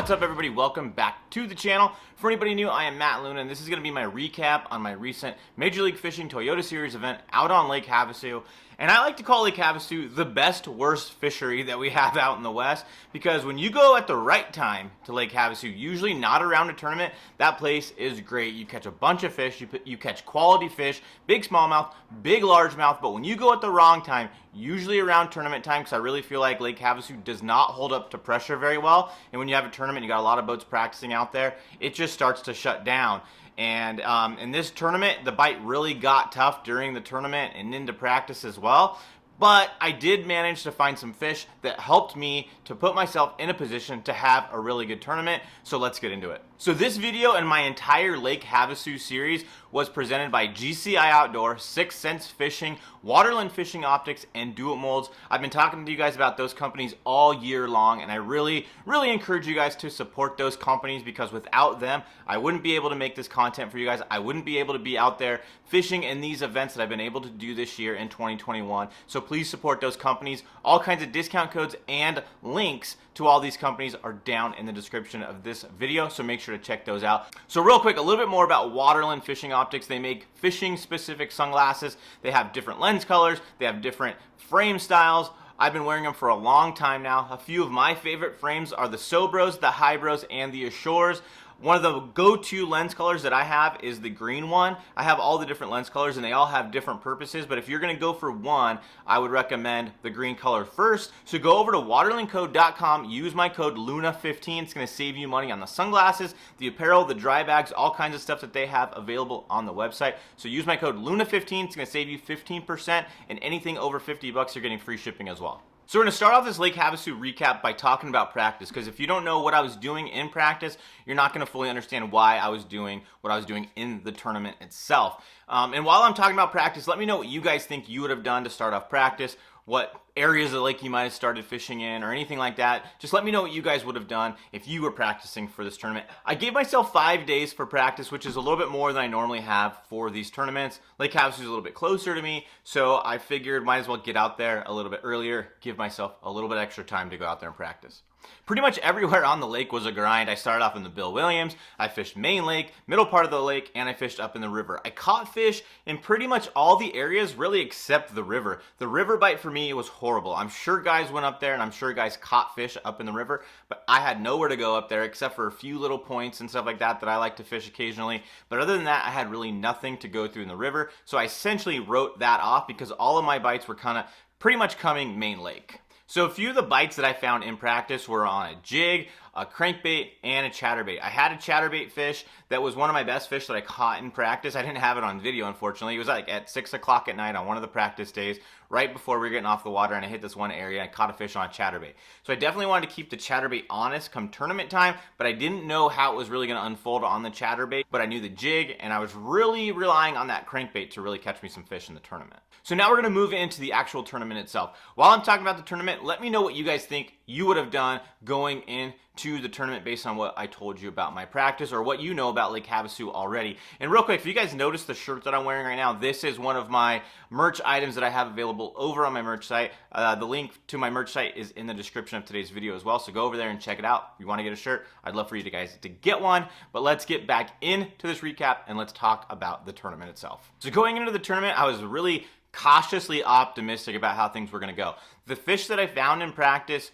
What's up, everybody? Welcome back to the channel. For anybody new, I am Matt Luna, and this is going to be my recap on my recent Major League Fishing Toyota Series event out on Lake Havasu. And I like to call Lake Havasu the best worst fishery that we have out in the West, because when you go at the right time to Lake Havasu, usually not around a tournament, that place is great. You catch a bunch of fish, you catch quality fish, big smallmouth, big largemouth. But when you go at the wrong time, usually around tournament time, because I really feel like Lake Havasu does not hold up to pressure very well, and when you have a tournament, you got a lot of boats practicing out there, it just starts to shut down. And in this tournament, the bite really got tough during the tournament and into practice as well. But I did manage to find some fish that helped me to put myself in a position to have a really good tournament. So let's get into it. So this video and my entire Lake Havasu series was presented by GCI Outdoor, 6 Sense Fishing, Waterland Fishing Optics, and Do It Molds. I've been talking to you guys about those companies all year long, and I really encourage you guys to support those companies, because without them, I wouldn't be able to make this content for you guys. I wouldn't be able to be out there fishing in these events that I've been able to do this year in 2021. So please support those companies. All kinds of discount codes and links to all these companies are down in the description of this video, so make sure to check those out. So real quick, a little bit more about Waterland Fishing Optics. They make fishing specific sunglasses. They have different lens colors, they have different frame styles. I've been wearing them for a long time now. A few of my favorite frames are the Sobros, the Hybros, and the Ashores. One of the go-to lens colors that I have is the green one. I have all the different lens colors and they all have different purposes, but if you're gonna go for one, I would recommend the green color first. So go over to waterlandcode.com, use my code LUNA15. It's gonna save you money on the sunglasses, the apparel, the dry bags, all kinds of stuff that they have available on the website. So use my code LUNA15, it's gonna save you 15%, and anything over 50 bucks, you're getting free shipping as well. So we're going to start off this Lake Havasu recap by talking about practice, because if you don't know what I was doing in practice, you're not going to fully understand why I was doing what I was doing in the tournament itself. And while I'm talking about practice, let me know what you guys think you would have done to start off practice, what areas of the lake you might have started fishing in, or anything like that. Just let me know what you guys would have done if you were practicing for this tournament. I gave myself 5 days for practice, which is a little bit more than I normally have for these tournaments. Lake Havasu is a little bit closer to me, so I figured might as well get out there a little bit earlier, give myself a little bit extra time to go out there and practice. Pretty much everywhere on the lake was a grind. I started off in the Bill Williams, I fished Main Lake, middle part of the lake, and I fished up in the river. I caught fish in pretty much all the areas, really except the river. The river bite for me was horrible. I'm sure guys went up there and I'm sure guys caught fish up in the river, but I had nowhere to go up there except for a few little points and stuff like that that I like to fish occasionally. But other than that, I had really nothing to go through in the river. So I essentially wrote that off because all of my bites were kind of pretty much coming Main Lake. So a few of the bites that I found in practice were on a jig, a crankbait, and a chatterbait. I had a chatterbait fish that was one of my best fish that I caught in practice. I didn't have it on video, unfortunately. It was like at 6 o'clock at night on one of the practice days, right before we were getting off the water, and I hit this one area and I caught a fish on a chatterbait. So I definitely wanted to keep the chatterbait honest come tournament time, but I didn't know how it was really going to unfold on the chatterbait, but I knew the jig, and I was really relying on that crankbait to really catch me some fish in the tournament. So now we're going to move into the actual tournament itself. While I'm talking about the tournament, let me know what you guys think you would have done going into the tournament based on what I told you about my practice, or what you know about Lake Havasu already. And real quick, if you guys notice the shirt that I'm wearing right now, this is one of my merch items that I have available over on my merch site. The link to my merch site is in the description of today's video as well, so go over there and check it out. If you want to get a shirt, I'd love for you guys to get one. But let's get back into this recap and let's talk about the tournament itself. So going into the tournament, I was really cautiously optimistic about how things were going to go. The fish that I found in practice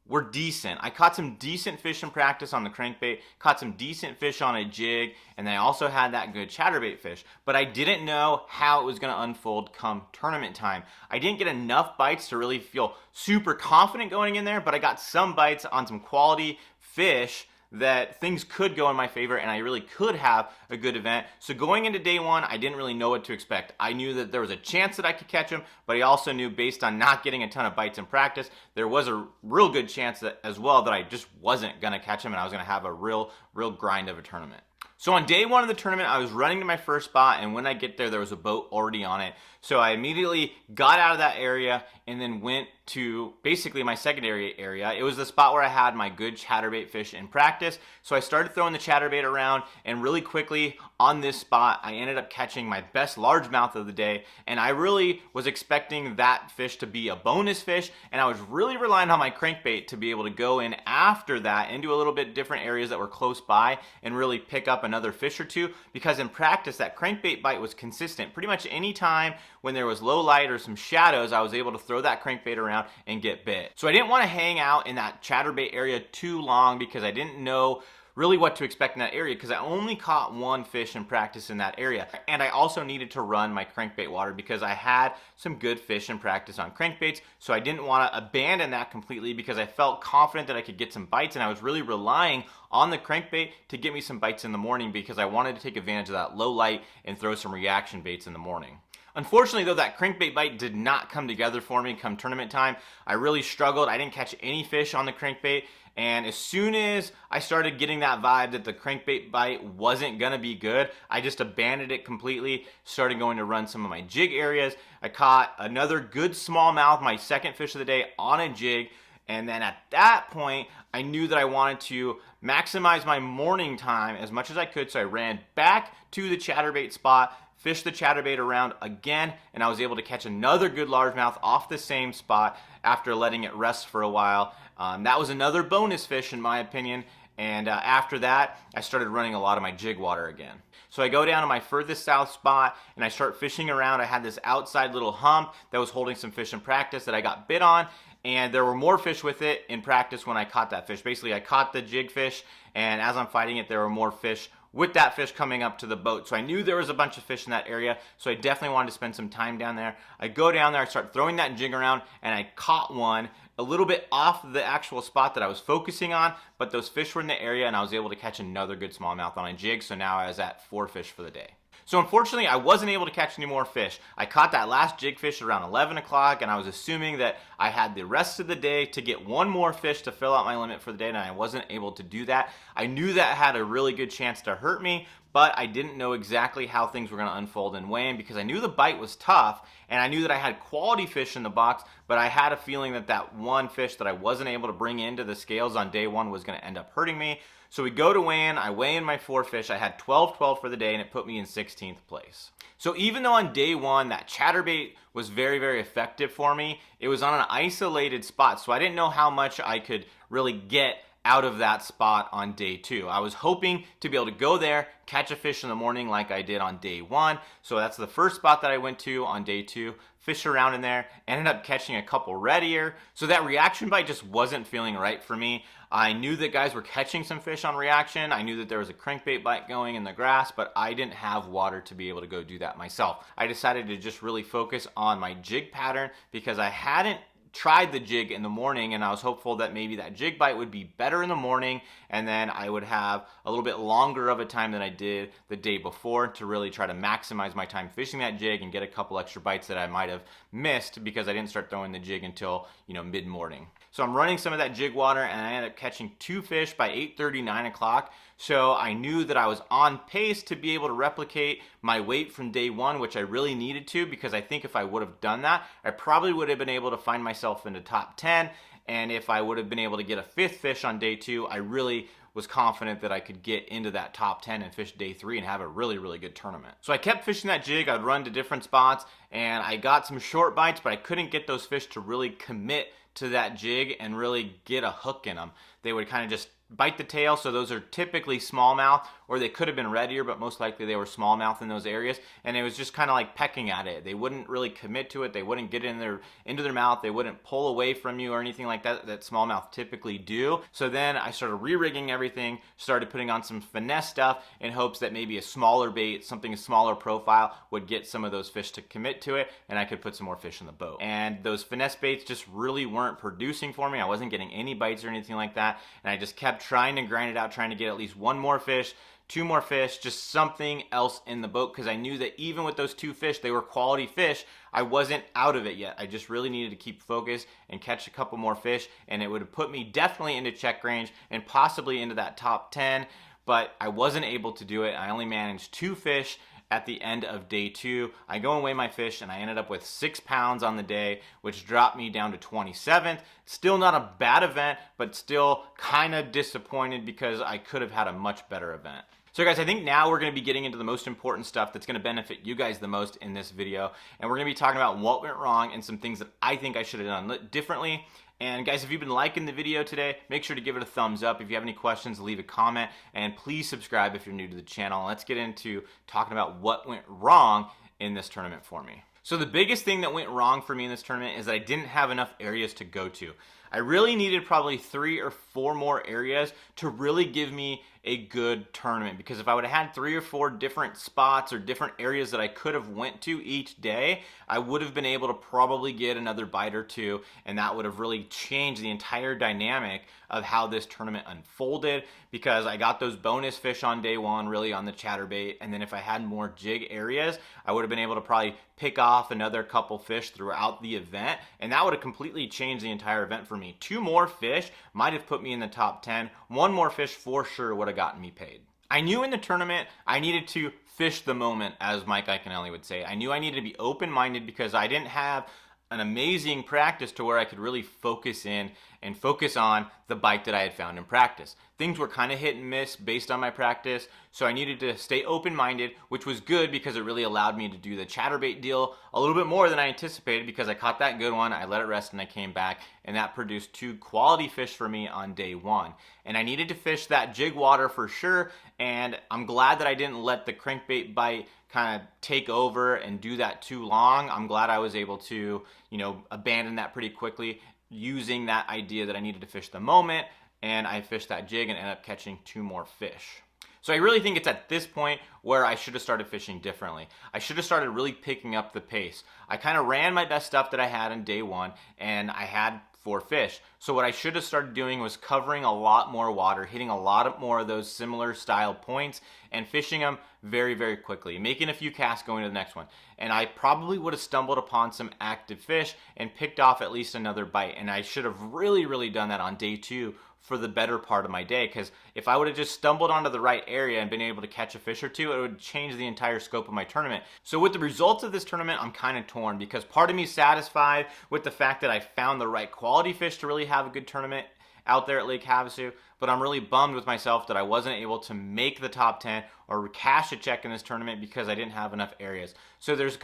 were decent. I caught some decent fish in practice on the crankbait, caught some decent fish on a jig, and I also had that good chatterbait fish. But I didn't know how it was going to unfold come tournament time. I didn't get enough bites to really feel super confident going in there, but I got some bites on some quality fish that things could go in my favor, and I really could have a good event. So going into day one, I didn't really know what to expect. I knew that there was a chance that I could catch them, but I also knew, based on not getting a ton of bites in practice, there was a real good chance that as well that I just wasn't gonna catch them and I was gonna have a real grind of a tournament. So on day one of the tournament, I was running to my first spot, and when I get there was a boat already on it. So I immediately got out of that area and then went to basically my secondary area. It was the spot where I had my good chatterbait fish in practice. So I started throwing the chatterbait around, and really quickly on this spot, I ended up catching my best largemouth of the day. And I really was expecting that fish to be a bonus fish, and I was really relying on my crankbait to be able to go in after that into a little bit different areas that were close by and really pick up another fish or two, because in practice that crankbait bite was consistent. Pretty much any time when there was low light or some shadows, I was able to throw that crankbait around and get bit. So I didn't want to hang out in that chatterbait area too long because I didn't know really what to expect in that area, because I only caught one fish in practice in that area. And I also needed to run my crankbait water because I had some good fish in practice on crankbaits. So I didn't want to abandon that completely because I felt confident that I could get some bites, and I was really relying on the crankbait to get me some bites in the morning because I wanted to take advantage of that low light and throw some reaction baits in the morning. Unfortunately though, that crankbait bite did not come together for me come tournament time. I really struggled. I didn't catch any fish on the crankbait, and as soon as I started getting that vibe that the crankbait bite wasn't gonna be good, I just abandoned it completely, started going to run some of my jig areas. I caught another good smallmouth, my second fish of the day, on a jig. And then at that point, I knew that I wanted to maximize my morning time as much as I could, so I ran back to the chatterbait spot, fished the chatterbait around again, and I was able to catch another good largemouth off the same spot after letting it rest for a while. That was another bonus fish in my opinion, and after that, I started running a lot of my jig water again. So I go down to my furthest south spot and I start fishing around. I had this outside little hump that was holding some fish in practice that I got bit on, and there were more fish with it in practice when I caught that fish. Basically, I caught the jig fish, and as I'm fighting it, there were more fish with that fish coming up to the boat. So I knew there was a bunch of fish in that area, so I definitely wanted to spend some time down there. I go down there, I start throwing that jig around, and I caught one a little bit off the actual spot that I was focusing on, but those fish were in the area, and I was able to catch another good smallmouth on a jig, so now I was at 4 fish for the day. So unfortunately, I wasn't able to catch any more fish. I caught that last jig fish around 11 o'clock, and I was assuming that I had the rest of the day to get one more fish to fill out my limit for the day, and I wasn't able to do that. I knew that had a really good chance to hurt me, but I didn't know exactly how things were going to unfold in weighing because I knew the bite was tough, and I knew that I had quality fish in the box, but I had a feeling that that one fish that I wasn't able to bring into the scales on day one was going to end up hurting me. So we go to weigh in, I weigh in my 4 fish, I had 12-12 for the day, and it put me in 16th place. So even though on day one that chatterbait was very, very effective for me, it was on an isolated spot, so I didn't know how much I could really get out of that spot on day 2. I was hoping to be able to go there, catch a fish in the morning like I did on day 1. So that's the first spot that I went to on day 2. Fish around in there, ended up catching a couple red ear. So that reaction bite just wasn't feeling right for me. I knew that guys were catching some fish on reaction. I knew that there was a crankbait bite going in the grass, but I didn't have water to be able to go do that myself. I decided to just really focus on my jig pattern because I hadn't tried the jig in the morning, and I was hopeful that maybe that jig bite would be better in the morning, and then I would have a little bit longer of a time than I did the day before to really try to maximize my time fishing that jig and get a couple extra bites that I might have missed because I didn't start throwing the jig until, mid-morning. So I'm running some of that jig water, and I ended up catching 2 fish by 8:30, 9 o'clock. So I knew that I was on pace to be able to replicate my weight from day 1, which I really needed to, because I think if I would have done that, I probably would have been able to find myself in the top 10. And if I would have been able to get a 5th fish on day 2, I really was confident that I could get into that top 10 and fish day 3 and have a really, really good tournament. So I kept fishing that jig. I'd run to different spots, and I got some short bites, but I couldn't get those fish to really commit to that jig and really get a hook in them. They would kind of just bite the tail, so those are typically smallmouth, or they could have been red ear, but most likely they were smallmouth in those areas, and it was just kind of like pecking at it. They wouldn't really commit to it. They wouldn't get into their mouth. They wouldn't pull away from you or anything like that smallmouth typically do. So then I started re-rigging everything, started putting on some finesse stuff in hopes that maybe a smaller bait, something a smaller profile, would get some of those fish to commit to it, and I could put some more fish in the boat. And those finesse baits just really weren't producing for me. I wasn't getting any bites or anything like that, and I just kept trying to grind it out, trying to get at least 1 more fish, 2 more fish, just something else in the boat, because I knew that even with those 2 fish, they were quality fish. I wasn't out of it yet. I just really needed to keep focused and catch a couple more fish, and it would have put me definitely into check range and possibly into that top 10, but I wasn't able to do it. I only managed 2 fish at the end of day 2. I go and weigh my fish, and I ended up with 6 pounds on the day, which dropped me down to 27th. Still not a bad event, but still kind of disappointed because I could have had a much better event. So guys, I think now we're going to be getting into the most important stuff that's going to benefit you guys the most in this video. And we're going to be talking about what went wrong and some things that I think I should have done differently. And guys, if you've been liking the video today, make sure to give it a thumbs up. If you have any questions, leave a comment. And please subscribe if you're new to the channel. Let's get into talking about what went wrong in this tournament for me. So the biggest thing that went wrong for me in this tournament is that I didn't have enough areas to go to. I really needed probably 3 or 4 more areas to really give me a good tournament, because if I would have had 3 or 4 different spots or different areas that I could have went to each day, I would have been able to probably get another bite or 2, and that would have really changed the entire dynamic of how this tournament unfolded, because I got those bonus fish on day 1 really on the chatterbait, and then if I had more jig areas, I would have been able to probably pick off another couple fish throughout the event, and that would have completely changed the entire event for me. 2 more fish might have put me in the top 10. 1 more fish for sure would have gotten me paid. I knew in the tournament I needed to fish the moment, as Mike Iaconelli would say. I knew I needed to be open-minded because I didn't have an amazing practice to where I could really focus in and focus on the bite that I had found in practice. Things were kind of hit and miss based on my practice, so I needed to stay open-minded, which was good because it really allowed me to do the chatterbait deal a little bit more than I anticipated, because I caught that good one, I let it rest, and I came back, and that produced 2 quality fish for me on day 1. And I needed to fish that jig water for sure, and I'm glad that I didn't let the crankbait bite kind of take over and do that too long. I'm glad I was able to, abandon that pretty quickly, using that idea that I needed to fish the moment, and I fished that jig and ended up catching 2 more fish. So I really think it's at this point where I should have started fishing differently. I should have started really picking up the pace. I kind of ran my best stuff that I had on day 1, and I had 4 fish. So what I should have started doing was covering a lot more water, hitting a lot more of those similar style points, and fishing them very, very quickly, making a few casts going to the next one. And I probably would have stumbled upon some active fish and picked off at least another bite. And I should have really, really done that on day 2 for the better part of my day, because if I would have just stumbled onto the right area and been able to catch a fish or 2, it would change the entire scope of my tournament. So with the results of this tournament, I'm kind of torn, because part of me is satisfied with the fact that I found the right quality fish to really have a good tournament out there at Lake Havasu, but I'm really bummed with myself that I wasn't able to make the top 10 or cash a check in this tournament because I didn't have enough areas. So there's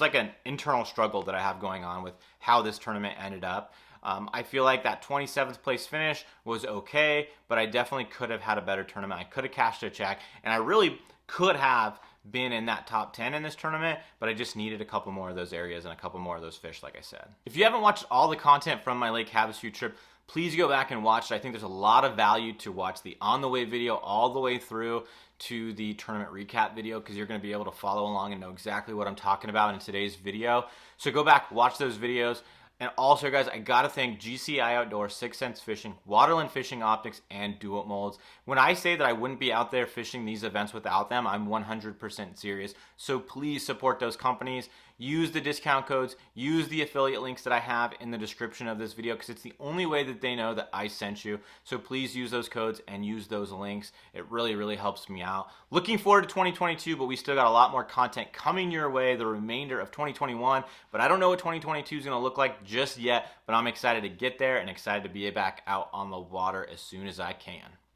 like an internal struggle that I have going on with how this tournament ended up. I feel like that 27th place finish was okay, but I definitely could have had a better tournament. I could have cashed a check, and I really could have been in that top 10 in this tournament, but I just needed a couple more of those areas and a couple more of those fish, like I said. If you haven't watched all the content from my Lake Havasu trip, please go back and watch it. I think there's a lot of value to watch the on the way video all the way through to the tournament recap video, because you're going to be able to follow along and know exactly what I'm talking about in today's video. So go back, watch those videos. And also, guys, I gotta thank GCI Outdoor, 6 Sense Fishing, Waterland Fishing Optics, and Do It Molds. When I say that I wouldn't be out there fishing these events without them, I'm 100% serious. So please support those companies. Use the discount codes, use the affiliate links that I have in the description of this video, because it's the only way that they know that I sent you. So please use those codes and use those links. It really, really helps me out. Looking forward to 2022, but we still got a lot more content coming your way the remainder of 2021. But I don't know what 2022 is going to look like just yet, but I'm excited to get there and excited to be back out on the water as soon as I can.